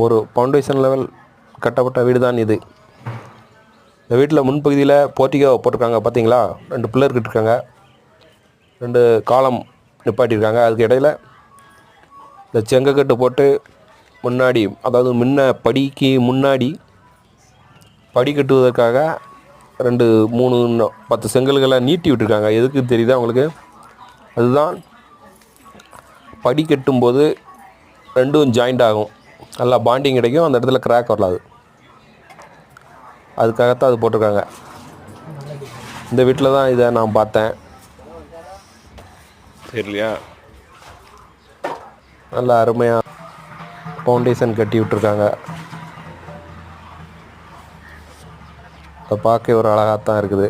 ஒரு foundation level கட்டப்பட்ட வீடு தான் இது. இந்த வீட்டில் முன்பகுதியில் போர்ட்டிகோ போட்டிருக்காங்க பார்த்தீங்களா, 2 பில்லர் கட்டிருக்காங்க, 2 காலம் நிப்பாட்டியிருக்காங்க. அதுக்கு இடையில் இந்த செங்கக்கட்டு போட்டு முன்னாடி, அதாவது படிக்கு முன்னாடி படி கட்டுவதற்காக 2 3 10 செங்கல்களை நீட்டி விட்டுருக்காங்க. எதுக்கு தெரியுதா உங்களுக்கு? அதுதான் படி கட்டும்போது ரெண்டும் ஜாயிண்ட் ஆகும், நல்லா பாண்டிங் கிடைக்கும், அந்த இடத்துல கிராக் வரலாது. அதுக்காகத்தான் அது போட்டிருக்காங்க. இந்த வீட்டில் தான் இதை நான் பார்த்தேன். தெரியலையா? நல்லா அருமையாக ஃபவுண்டேஷன் கட்டி விட்டுருக்காங்க. அதை பார்க்க ஒரு அழகாகத்தான் இருக்குது.